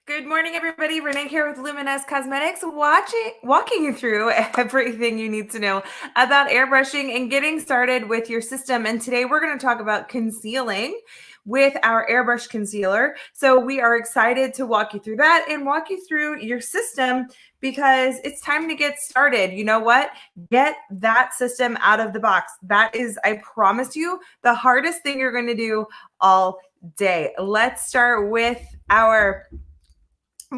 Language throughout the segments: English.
Good morning, everybody. Renee here with Luminous Cosmetics, walking you through everything you need to know about airbrushing and getting started with your system. And today we're going to talk about concealing with our airbrush concealer. So we are excited to walk you through that and walk you through your system because it's time to get started. You know what? Get that system out of the box. That is, I promise you, the hardest thing you're going to do all day. Let's start with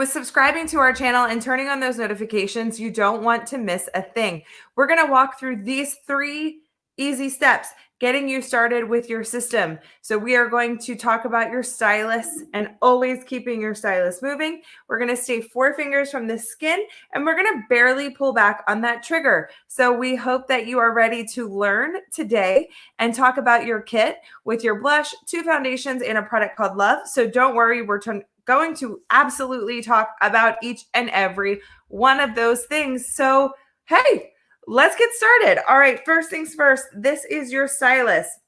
subscribing to our channel and turning on those notifications. You don't want to miss a thing. We're going to walk through these 3 easy steps, getting you started with your system. So we are going to talk about your stylus and always keeping your stylus moving. We're going to stay 4 fingers from the skin and we're going to barely pull back on that trigger. So we hope that you are ready to learn today and talk about your kit with your blush, 2 foundations, and a product called Love. So don't worry, we're going to absolutely talk about each and every one of those things. So, hey, let's get started. All right, first things first, this is your stylus.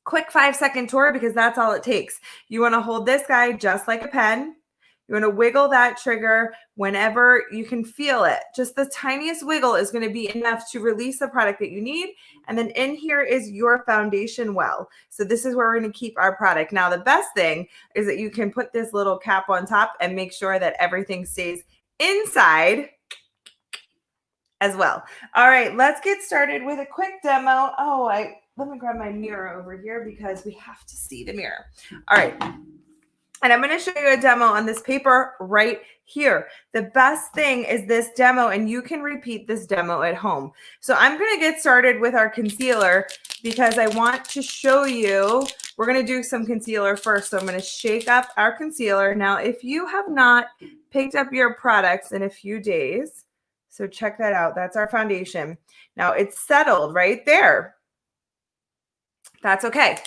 Quick 5-second tour because that's all it takes. You want to hold this guy just like a pen. You want to wiggle that trigger whenever you can feel it. Just the tiniest wiggle is going to be enough to release the product that you need. And then in here is your foundation well. So this is where we're going to keep our product. Now, the best thing is that you can put this little cap on top and make sure that everything stays inside as well. All right, let's get started with a quick demo. Let me grab my mirror over here because we have to see the mirror. All right. And I'm going to show you a demo on this paper right here. The best thing is this demo, and you can repeat this demo at home. So I'm going to get started with our concealer because I want to show you, we're going to do some concealer first. So I'm going to shake up our concealer. Now, if you have not picked up your products in a few days, so check that out. That's our foundation. Now it's settled right there. That's okay.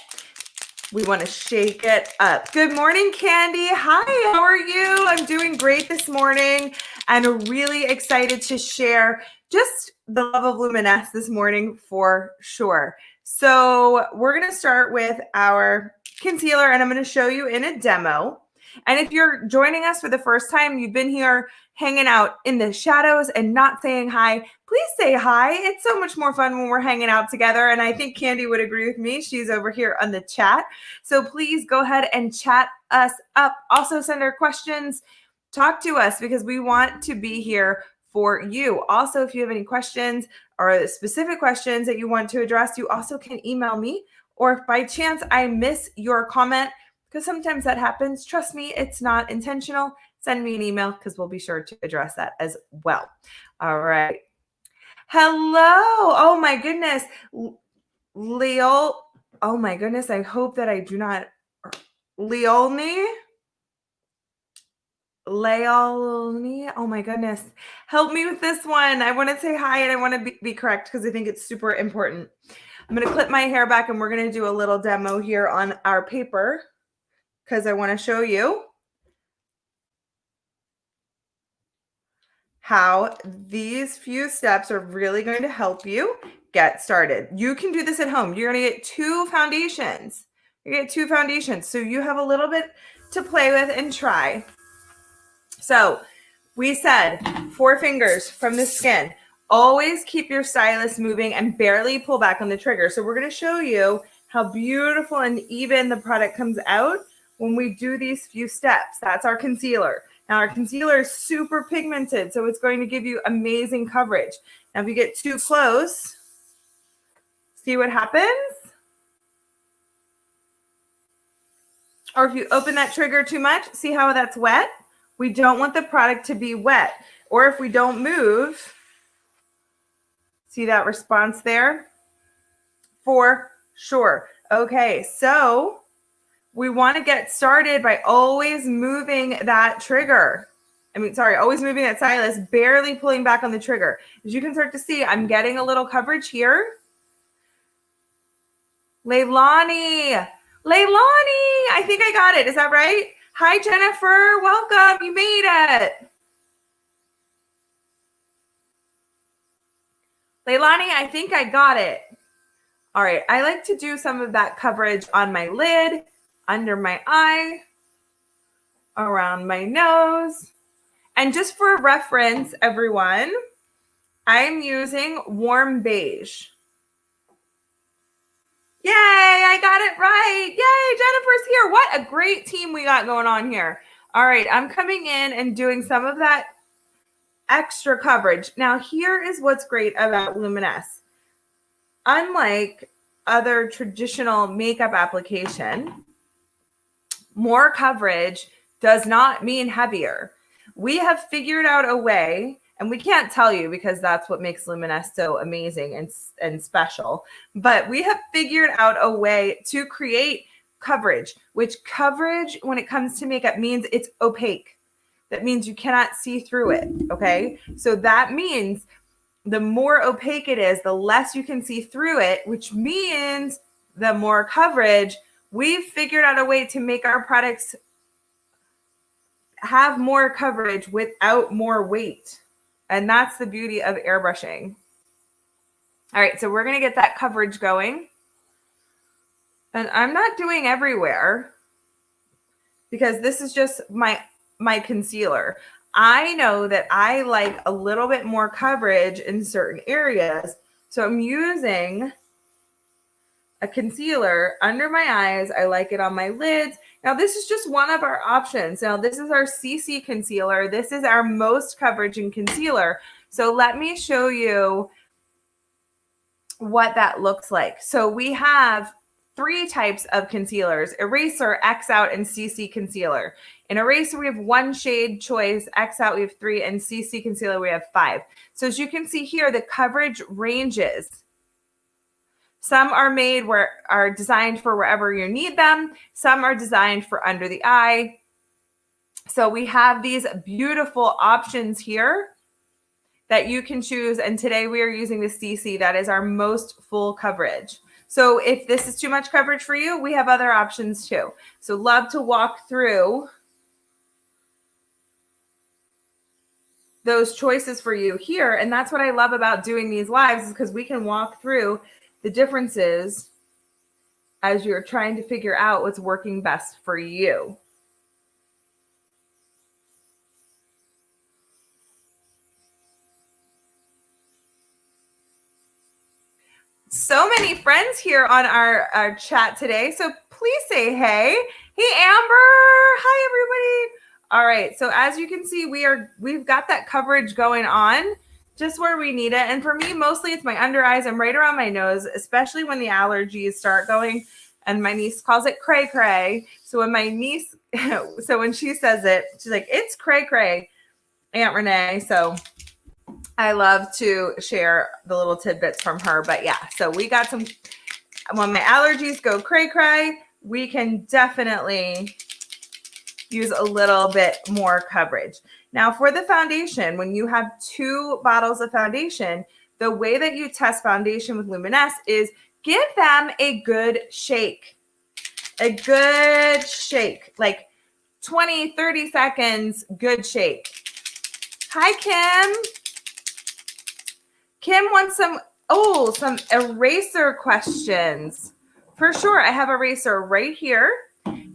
We want to shake it up. Good morning, Candy. Hi, how are you? I'm doing great this morning and really excited to share just the love of Luminous this morning for sure. So we're going to start with our concealer and I'm going to show you in a demo. And if you're joining us for the first time, you've been here hanging out in the shadows and not saying hi, please say hi. It's so much more fun when we're hanging out together. And I think Candy would agree with me. She's over here on the chat. So please go ahead and chat us up. Also send our questions. Talk to us because we want to be here for you. Also, if you have any questions or specific questions that you want to address, you also can email me. Or if by chance I miss your comment, because sometimes that happens, trust me, it's not intentional. Send me an email because we'll be sure to address that as well. All right. Hello. Oh my goodness. Leo. Oh my goodness. I hope that I do not. Leolni. Oh my goodness. Help me with this one. I want to say hi and I want to be correct because I think it's super important. I'm going to clip my hair back and we're going to do a little demo here on our paper because I want to show you how these few steps are really going to help you get started. You can do this at home. You're going to get 2 foundations. You get 2 foundations. So you have a little bit to play with and try. So we said 4 fingers from the skin. Always keep your stylus moving and barely pull back on the trigger. So we're going to show you how beautiful and even the product comes out when we do these few steps. That's our concealer. Now our concealer is super pigmented, so it's going to give you amazing coverage. Now if you get too close, see what happens? Or if you open that trigger too much, see how that's wet? We don't want the product to be wet. Or if we don't move, see that response there? For sure. Okay, so we want to get started by always moving that trigger. Always moving that stylus, barely pulling back on the trigger. As you can start to see, I'm getting a little coverage here. Leilani, I think I got it. Is that right? Hi, Jennifer. Welcome. You made it. Leilani, I think I got it. All right. I like to do some of that coverage on my lid, under my eye. around my nose. And just for reference, everyone, I'm using warm beige. Yay, I got it right. Yay, Jennifer's here. What a great team we got going on here. All right, I'm coming in and doing some of that extra coverage. Now, here is what's great about Luminous. Unlike other traditional makeup application, more coverage does not mean heavier. We have figured out a way, and we can't tell you because that's what makes Luminous so amazing and special, but we have figured out a way to create coverage, which coverage when it comes to makeup means it's opaque. That means you cannot see through it, okay? So that means the more opaque it is, the less you can see through it, which means the more coverage. We've figured out a way to make our products have more coverage without more weight. And that's the beauty of airbrushing. All right, so we're going to get that coverage going. And I'm not doing everywhere because this is just my concealer. I know that I like a little bit more coverage in certain areas. So I'm using a concealer under my eyes. I like it on my lids. Now, this is just one of our options. Now, this is our CC concealer. This is our most coverage in concealer. So let me show you what that looks like. So we have 3 types of concealers: Eraser, X Out, and CC concealer. In Eraser, we have 1 shade choice. X Out, we have 3. And CC concealer, we have 5. So as you can see here, the coverage ranges. Some are designed for wherever you need them. Some are designed for under the eye. So we have these beautiful options here that you can choose. And today we are using the CC. That is our most full coverage. So if this is too much coverage for you, we have other options too. So love to walk through those choices for you here. And that's what I love about doing these lives, is because we can walk through the differences as you're trying to figure out what's working best for you. So many friends here on our chat today. So please say hey. Hey, Amber. Hi, everybody. All right. So as you can see, we've got that coverage going on just where we need it. And for me, mostly it's my under eyes. I'm right around my nose, especially when the allergies start going. And my niece calls it cray cray. So when my niece, so when she says it, she's like, it's cray cray, Aunt Renee. So I love to share the little tidbits from her. But yeah, so we got some, when my allergies go cray cray, we can definitely use a little bit more coverage. Now for the foundation, when you have 2 bottles of foundation, the way that you test foundation with Luminous is give them a good shake. A good shake, like 20, 30 seconds, good shake. Hi, Kim. Kim wants some eraser questions. For sure, I have eraser right here.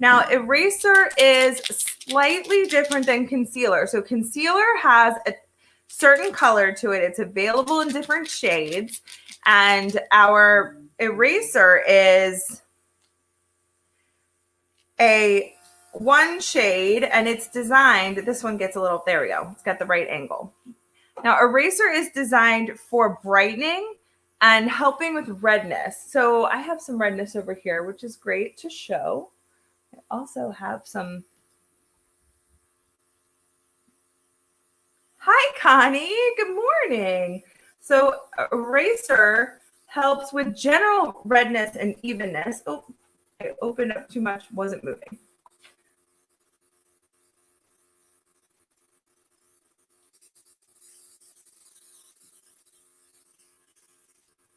Now, eraser is slightly different than concealer. So concealer has a certain color to it. It's available in different shades. And our eraser is a 1 shade, and it's designed, this one gets a little, there we go. It's got the right angle. Now, eraser is designed for brightening and helping with redness. So I have some redness over here, which is great to show. I also have some. Hi, Connie. Good morning. So eraser helps with general redness and evenness. Oh, I opened up too much, wasn't moving.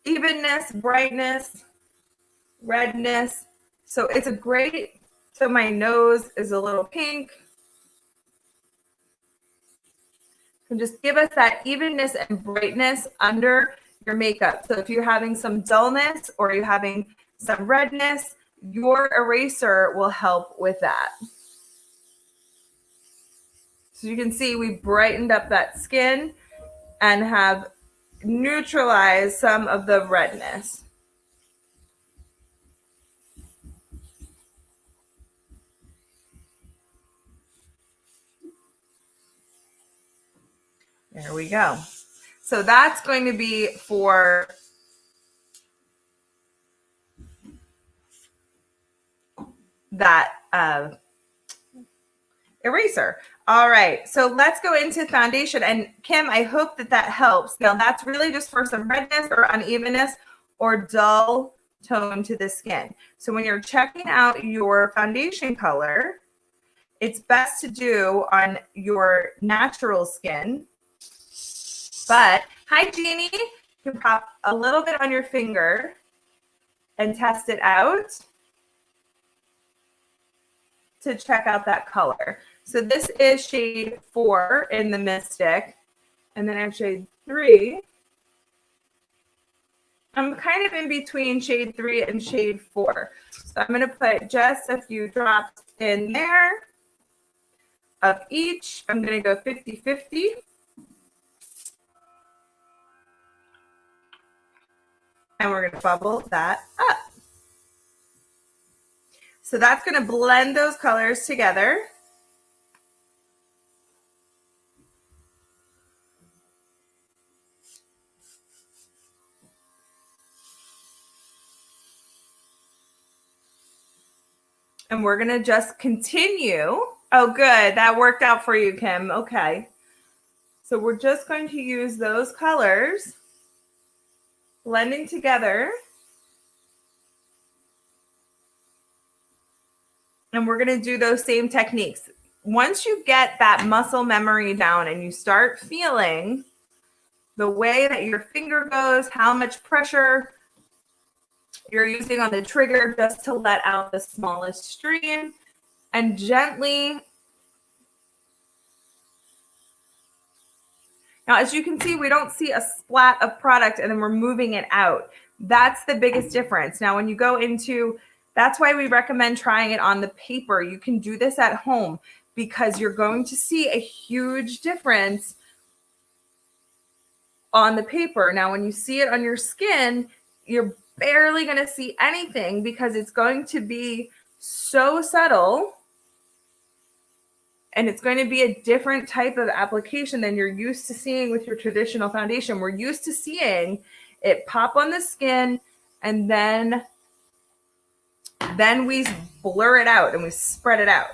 Evenness, brightness, redness. So it's a great, so my nose is a little pink. And just give us that evenness and brightness under your makeup. So if you're having some dullness or you're having some redness, your eraser will help with that. So you can see we brightened up that skin and have neutralized some of the redness. There we go. So that's going to be for that eraser. All right, so let's go into foundation. And Kim, I hope that that helps. Now that's really just for some redness or unevenness or dull tone to the skin. So when you're checking out your foundation color, it's best to do on your natural skin. But hi, Jeannie, you can pop a little bit on your finger and test it out to check out that color. So this is shade 4 in the Mystic, and then I have shade 3. I'm kind of in between shade 3 and shade 4. So I'm going to put just a few drops in there of each. I'm going to go 50-50. And we're going to bubble that up. So that's going to blend those colors together. And we're going to just continue. Oh, good. That worked out for you, Kim. Okay. So we're just going to use those colors, blending together. And we're going to do those same techniques. Once you get that muscle memory down and you start feeling the way that your finger goes, how much pressure you're using on the trigger just to let out the smallest stream, and gently. Now, as you can see, we don't see a splat of product and then we're moving it out. That's the biggest difference. Now, when you go into, that's why we recommend trying it on the paper. You can do this at home because you're going to see a huge difference on the paper. Now, when you see it on your skin, you're barely going to see anything because it's going to be so subtle. And it's going to be a different type of application than you're used to seeing with your traditional foundation. We're used to seeing it pop on the skin and then we blur it out and we spread it out.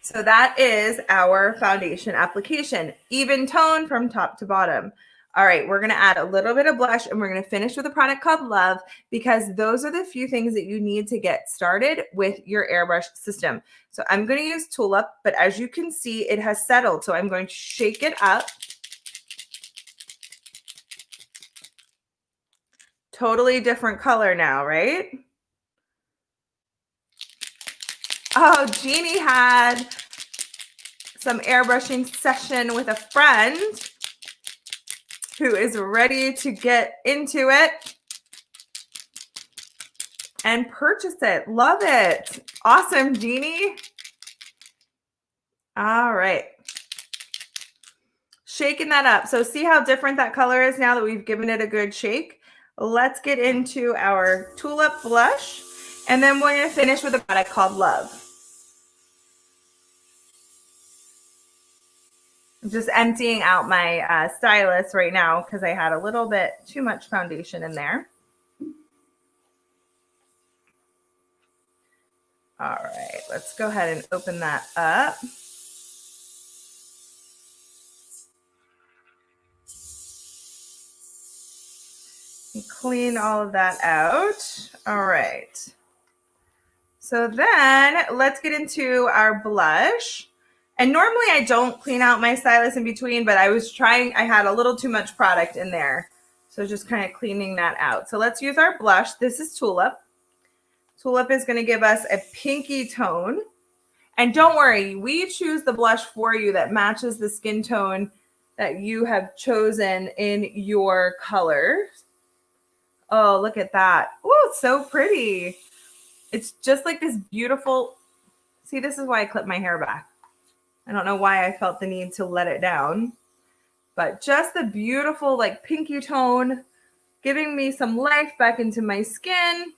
So that is our foundation application, even tone from top to bottom. All right, we're going to add a little bit of blush and we're going to finish with a product called Love because those are the few things that you need to get started with your airbrush system. So I'm going to use Tulip, but as you can see, it has settled. So I'm going to shake it up. Totally different color now, right? Oh, Jeannie had some airbrushing session with a friend who is ready to get into it and purchase it. Love it. Awesome, Jeannie. All right. Shaking that up. So see how different that color is now that we've given it a good shake? Let's get into our Tulip blush. And then we're going to finish with a product called Love. I'm just emptying out my stylus right now because I had a little bit too much foundation in there. All right, let's go ahead and open that up. And clean all of that out. All right. So then let's get into our blush. And normally I don't clean out my stylus in between, but I was trying, I had a little too much product in there. So just kind of cleaning that out. So let's use our blush. This is Tulip. Tulip is going to give us a pinky tone. And don't worry, we choose the blush for you that matches the skin tone that you have chosen in your color. Oh, look at that. Oh, it's so pretty. It's just like this beautiful, see, this is why I clipped my hair back. I don't know why I felt the need to let it down, but just the beautiful like pinky tone, giving me some life back into my skin.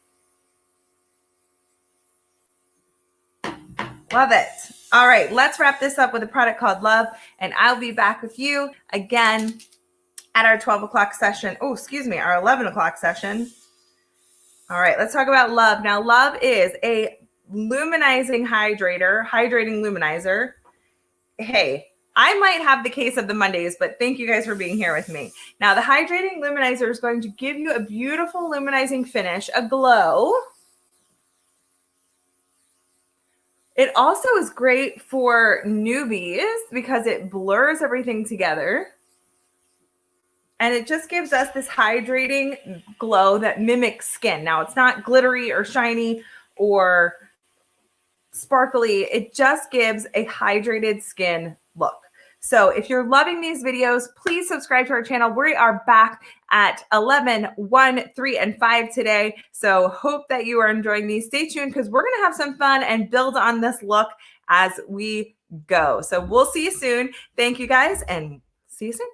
Love it. All right, let's wrap this up with a product called Love, and I'll be back with you again at our 12 o'clock session. Oh, excuse me, our 11 o'clock session. All right, let's talk about Love. Now, Love is a luminizing hydrating luminizer. Hey, I might have the case of the Mondays, but thank you guys for being here with me. Now, the hydrating luminizer is going to give you a beautiful luminizing finish, a glow. It also is great for newbies because it blurs everything together. And it just gives us this hydrating glow that mimics skin. Now, it's not glittery or shiny or sparkly. It just gives a hydrated skin look. So if you're loving these videos, please subscribe to our channel. We are back at 11, 1, 3, and 5 today. So hope that you are enjoying these. Stay tuned because we're going to have some fun and build on this look as we go. So we'll see you soon. Thank you guys and see you soon.